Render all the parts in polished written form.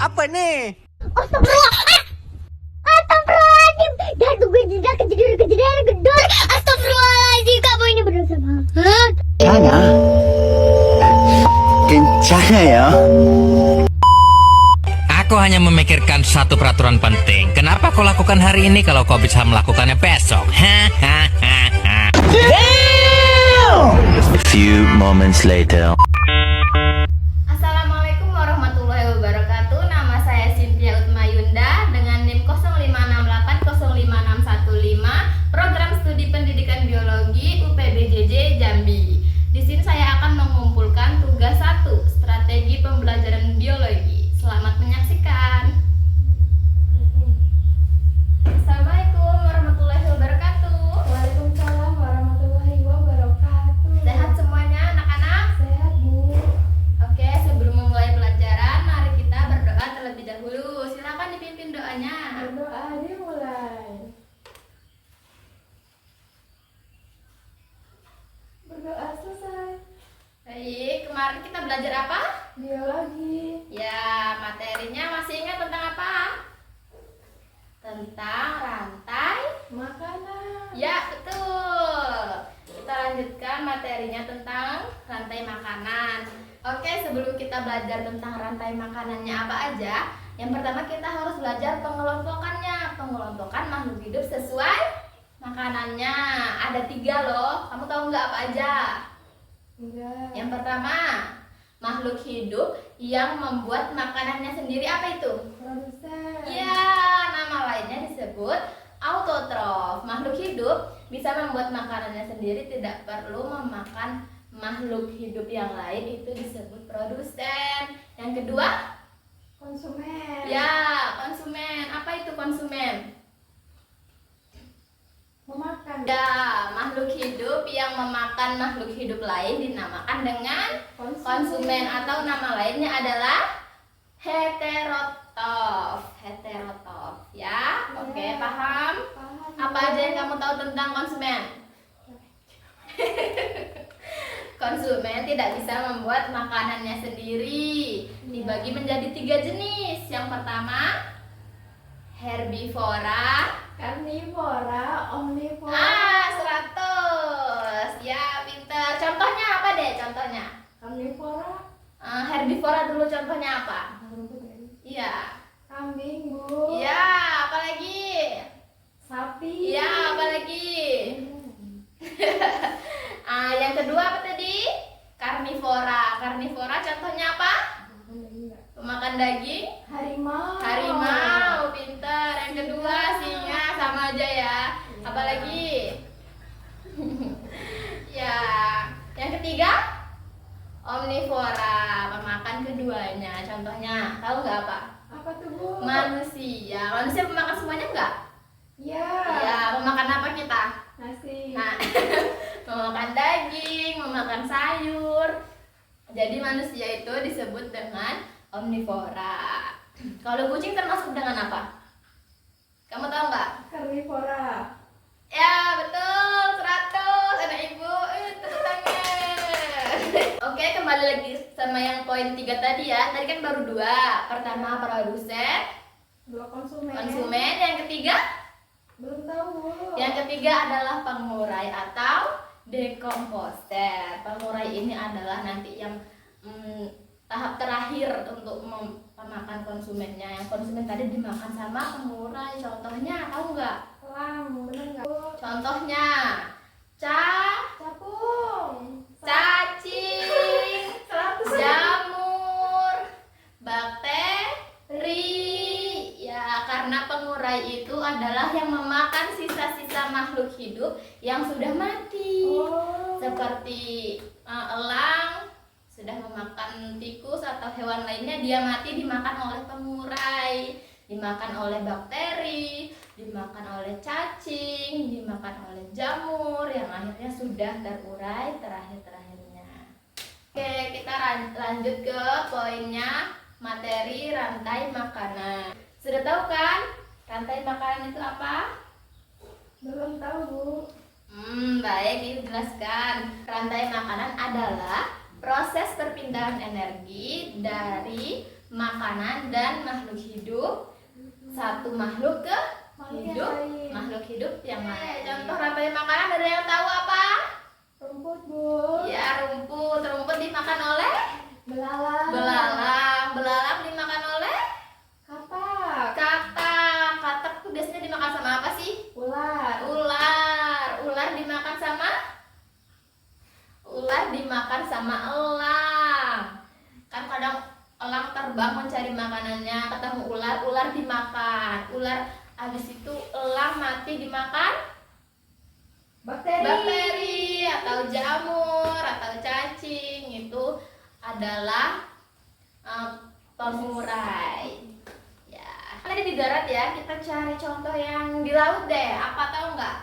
Apa nih? Astagfirullah. Astagfirullahaladzim. Dan gue tidak kejadian gedor. Astagfirullahaladzim. Kamu ini berdosa banget. Sana kencana ya. Aku hanya memikirkan satu peraturan penting. Kenapa kau lakukan hari ini kalau kau bisa melakukannya besok? Hahaha. A few moments later. Assalamualaikum warahmatullahi wabarakatuh. Nama saya Cynthia Utmayunda dengan NIM 0568055615, Program Studi Pendidikan Biologi UPBJJ Jambi. Di sini saya akan mengumpulkan tugas 1, strategi pembelajaran biologi. Selamat menyaksikan. Assalamualaikum warahmatullahi wabarakatuh. Waalaikumsalam warahmatullahi wabarakatuh. Sehat semuanya anak-anak? Sehat, Bu. Oke, sebelum memulai pelajaran, mari kita berdoa terlebih dahulu. Silakan dipimpin doanya. Berdoa dimulai. Berdoa selesai. Baik, kemarin kita belajar apa? Biologi. Ya, materinya masih ingat tentang apa? Tentang rantai. Makanan. Ya, betul. Kita lanjutkan materinya tentang rantai makanan. Oke, sebelum kita belajar tentang rantai makanannya apa aja, yang pertama kita harus belajar pengelompokannya. Pengelompokan makhluk hidup sesuai makanannya. Ada 3 loh. Kamu tahu nggak apa aja? Enggak. Yang pertama, makhluk hidup yang membuat makanannya sendiri, apa itu? Produsen. Ya, nama lainnya disebut autotrof. Makhluk hidup bisa membuat makanannya sendiri, tidak perlu memakan makhluk hidup yang lain, itu disebut produsen. Yang kedua, Konsumen. ya, konsumen. Apa itu konsumen? Memakan. Ya, makhluk hidup yang memakan makhluk hidup lain dinamakan dengan konsumen, atau nama lainnya adalah heterotrof. Heterotrof, ya. Oke, paham? Paham. Apa aja yang kamu tahu tentang konsumen? Konsumen tidak bisa membuat makanannya sendiri. Dibagi menjadi 3 jenis. Yang pertama, herbivora. Karnivora, omnivora. 100. Ya, pintar. Contohnya apa deh? Contohnya. Karnivora. Herbivora dulu, contohnya apa? Iya. Kambing, Bu. Iya, apalagi? Sapi. Iya, apalagi? Yang kedua apa tadi? Karnivora. Karnivora contohnya apa? Pemakan daging. Harimau. Harimau, pintar. Yang kedua singa, sama aja ya. Apalagi? Ya. Yang ketiga? Omnivora, pemakan keduanya. Contohnya, tahu nggak apa? Apa tuh, Bu? Manusia. Manusia pemakan semuanya nggak? Ya. Ya, memakan apa kita? Nasi. Nah, memakan daging, memakan sayur. Jadi manusia itu disebut dengan omnivora. Kalau kucing termasuk dengan apa? Kamu tahu nggak? Karnivora. Ya, betul, 100. Anak ibu, tepuk tangan. Oke, kembali lagi sama yang poin 3 tadi ya. Tadi kan baru 2. Pertama produsen, 2 konsumen. konsumen. Yang ketiga? Belum tahu, Bu. Yang ketiga adalah pengurai atau dekomposer. Pengurai ini adalah nanti yang tahap terakhir untuk memakan konsumennya. Yang konsumen tadi dimakan sama pengurai. Contohnya tahu nggak? Elang, bener nggak, Bu? Contohnya Capung. cacing, 100. jamur, bakteri. Ya, karena pengurai itu adalah yang memakan sisa-sisa makhluk hidup yang sudah mati. Oh. Seperti elang sudah memakan tikus atau hewan lainnya, dia mati dimakan oleh pengurai, dimakan oleh bakteri, dimakan oleh cacing, dimakan oleh jamur yang akhirnya sudah terurai terakhir-terakhirnya. Oke, kita lanjut ke poinnya, materi rantai makanan. Sudah tahu kan rantai makanan itu apa? Belum tahu, Bu. Baik, dijelaskan. Rantai makanan adalah proses perpindahan energi dari makanan dan makhluk hidup satu makhluk ke hidup makhluk hidup yang lain. Contoh rantai makanan, ada yang tahu apa? Rumput, Bu. Ya, rumput. Rumput dimakan oleh Belalang. Belalang dimakan oleh Katak. katak tuh biasanya dimakan sama apa sih? Ular. Ular dimakan sama elang. Kan kadang elang terbang mencari makanannya, ketemu ular dimakan. Habis itu elang mati dimakan bakteri atau jamur atau cacing. Itu adalah pemurai. Ya, tadi di darat ya, kita cari contoh yang di laut deh. Apa tahu nggak?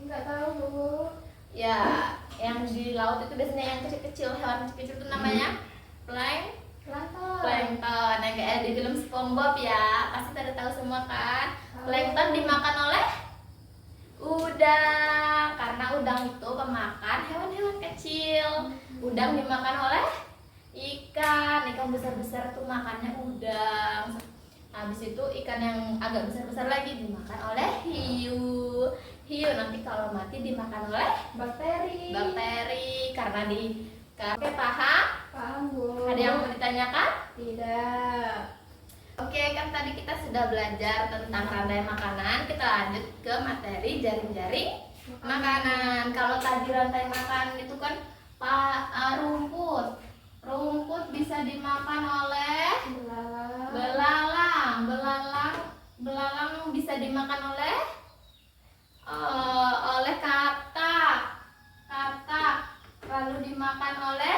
Enggak tahu, Bu. Ya, yang di laut itu biasanya yang kecil-kecil, hewan kecil itu namanya plankton. Nah, kayak di film SpongeBob ya, pasti pada tahu semua kan. Plankton dimakan oleh udang, karena udang itu pemakan hewan-hewan kecil. Udang dimakan oleh ikan besar-besar tuh makannya udang. Habis itu ikan yang agak besar-besar lagi dimakan oleh hiu. Nanti kalau mati dimakan oleh Bakteri. karena Oke, paham? Paham, Bu. Ada yang mau ditanyakan? Tidak. Oke, kan tadi kita sudah belajar tentang rantai makanan. Kita lanjut ke materi jaring-jaring makanan. Kalau tadi rantai makanan itu kan rumput. Rumput bisa dimakan oleh Belalang. belalang bisa dimakan oleh katak, lalu dimakan oleh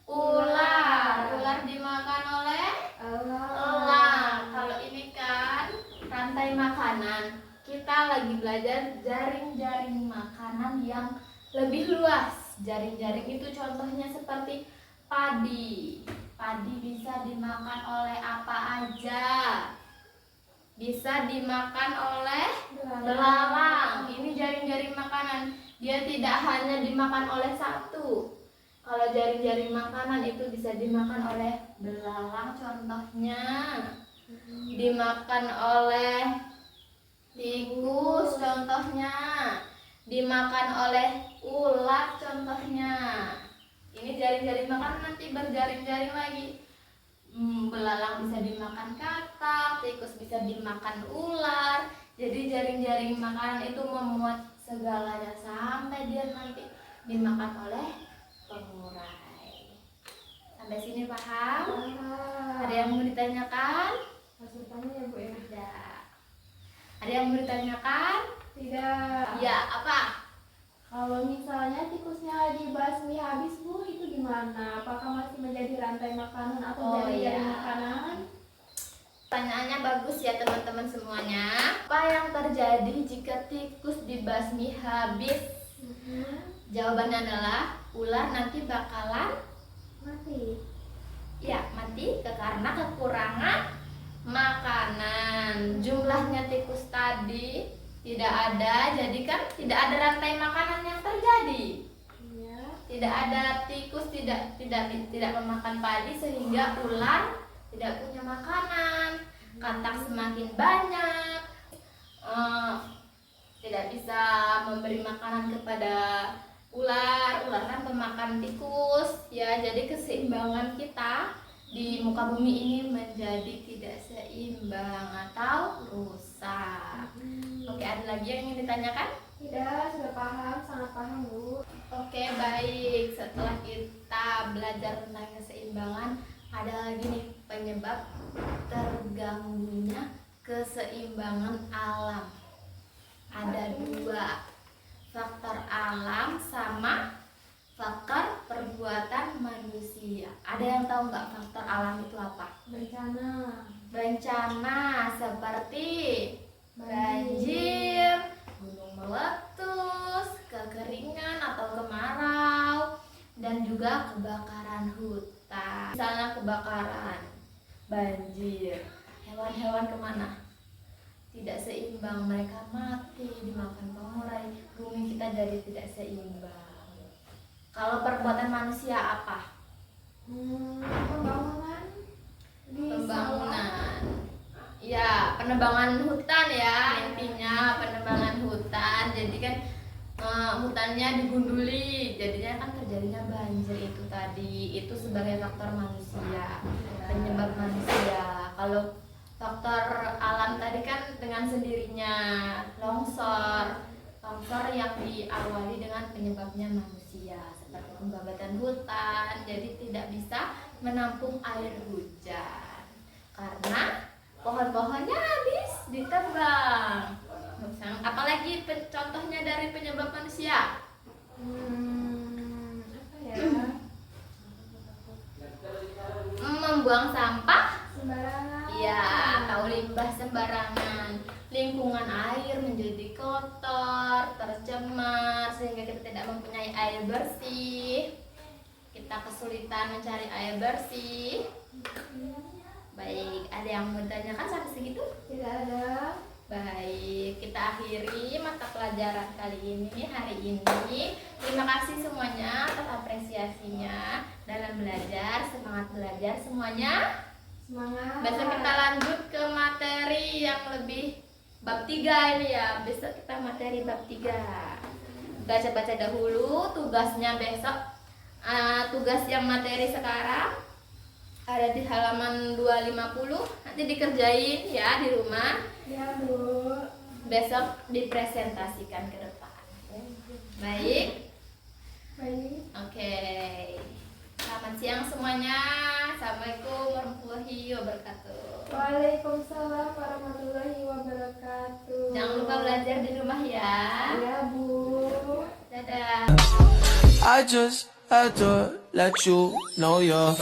ular dimakan oleh elang. Kalau ini kan rantai makanan, kita lagi belajar jaring-jaring makanan yang lebih luas. Jaring-jaring itu contohnya seperti padi bisa dimakan oleh apa aja. Bisa dimakan oleh belalang. Ini jaring-jaring makanan. Dia tidak hanya dimakan oleh satu. Kalau jaring-jaring makanan itu bisa dimakan oleh belalang contohnya. Dimakan oleh tikus contohnya. Dimakan oleh ular contohnya. Ini jaring-jaring makanan, nanti berjaring-jaring lagi. Belalang bisa dimakan katak, tikus bisa dimakan ular. Jadi jaring-jaring makanan itu memuat segalanya sampai dia nanti dimakan oleh pemurai. Sampai sini paham? Ada yang mau ditanyakan? Masih tanya ya, Bu ya? Tidak. Ada yang mau ditanyakan? Tidak. Ya, apa? Kalau misalnya tikusnya dibasmi habis, Bu, itu gimana? Apakah masih menjadi rantai makanan atau jaring-jaring makanan? Pertanyaannya bagus ya teman-teman semuanya. Apa yang terjadi jika tikus dibasmi habis? Jawabannya adalah ular nanti bakalan Mati. ya mati karena kekurangan makanan. Jumlahnya tikus tadi tidak ada, jadi kan tidak ada rantai makanan yang terjadi. Iya. Tidak ada tikus tidak memakan padi sehingga ular tidak punya makanan. Katak semakin banyak, tidak bisa memberi makanan kepada ular kan pemakan tikus ya. Jadi keseimbangan kita di muka bumi ini menjadi tidak seimbang atau rusak. Oke, ada lagi yang ingin ditanyakan? Tidak, sudah paham, sangat paham, Bu. Oke, baik. Setelah kita belajar tentang keseimbangan, ada lagi nih penyebab terganggunya keseimbangan alam. Ada dua, faktor alam sama faktor perbuatan manusia. Ada yang tahu nggak faktor alam itu apa? Bencana seperti banjir, gunung meletus, kekeringan atau kemarau, dan juga kebakaran hutan. Misalnya kebakaran, banjir, hewan-hewan kemana? Tidak seimbang, mereka mati dimakan pengurai, bumi kita jadi tidak seimbang. Kalau perbuatan manusia apa? Pembangunan. Pembangunan. Ya, penebangan hutan ya, intinya penebangan hutan. Jadi kan hutannya digunduli, jadinya kan terjadinya banjir itu tadi. Itu sebagai faktor manusia, penyebab manusia. Kalau faktor alam tadi kan dengan sendirinya longsor yang diawali dengan penyebabnya manusia seperti pembabatan hutan, jadi tidak bisa menampung air hujan karena pohon-pohonnya habis ditebang. Apalagi contohnya dari penyebab manusia? Apa ya? Membuang sampah Sembarangan. ya, atau limbah sembarangan. Lingkungan air menjadi kotor, tercemar sehingga kita tidak mempunyai air bersih. Kita kesulitan mencari air bersih. Baik, ada yang mau ditanyakan sampai segitu? Tidak ada. Baik, kita akhiri mata pelajaran kali ini, hari ini. Terima kasih semuanya atas apresiasinya dalam belajar. Semangat belajar semuanya. Semangat. Besok kita lanjut ke materi yang lebih bab 3 ini ya. Besok kita materi bab 3. Baca-baca dahulu tugasnya besok. Tugas yang materi sekarang ada di halaman 250. Nanti dikerjain ya di rumah. Ya, Bu. Besok dipresentasikan ke depan. Baik. Baik. Oke. Selamat siang semuanya. Assalamualaikum warahmatullahi wabarakatuh. Waalaikumsalam warahmatullahi wabarakatuh. Jangan lupa belajar di rumah ya. Ya, Bu. Dadah. I just had to let you know you're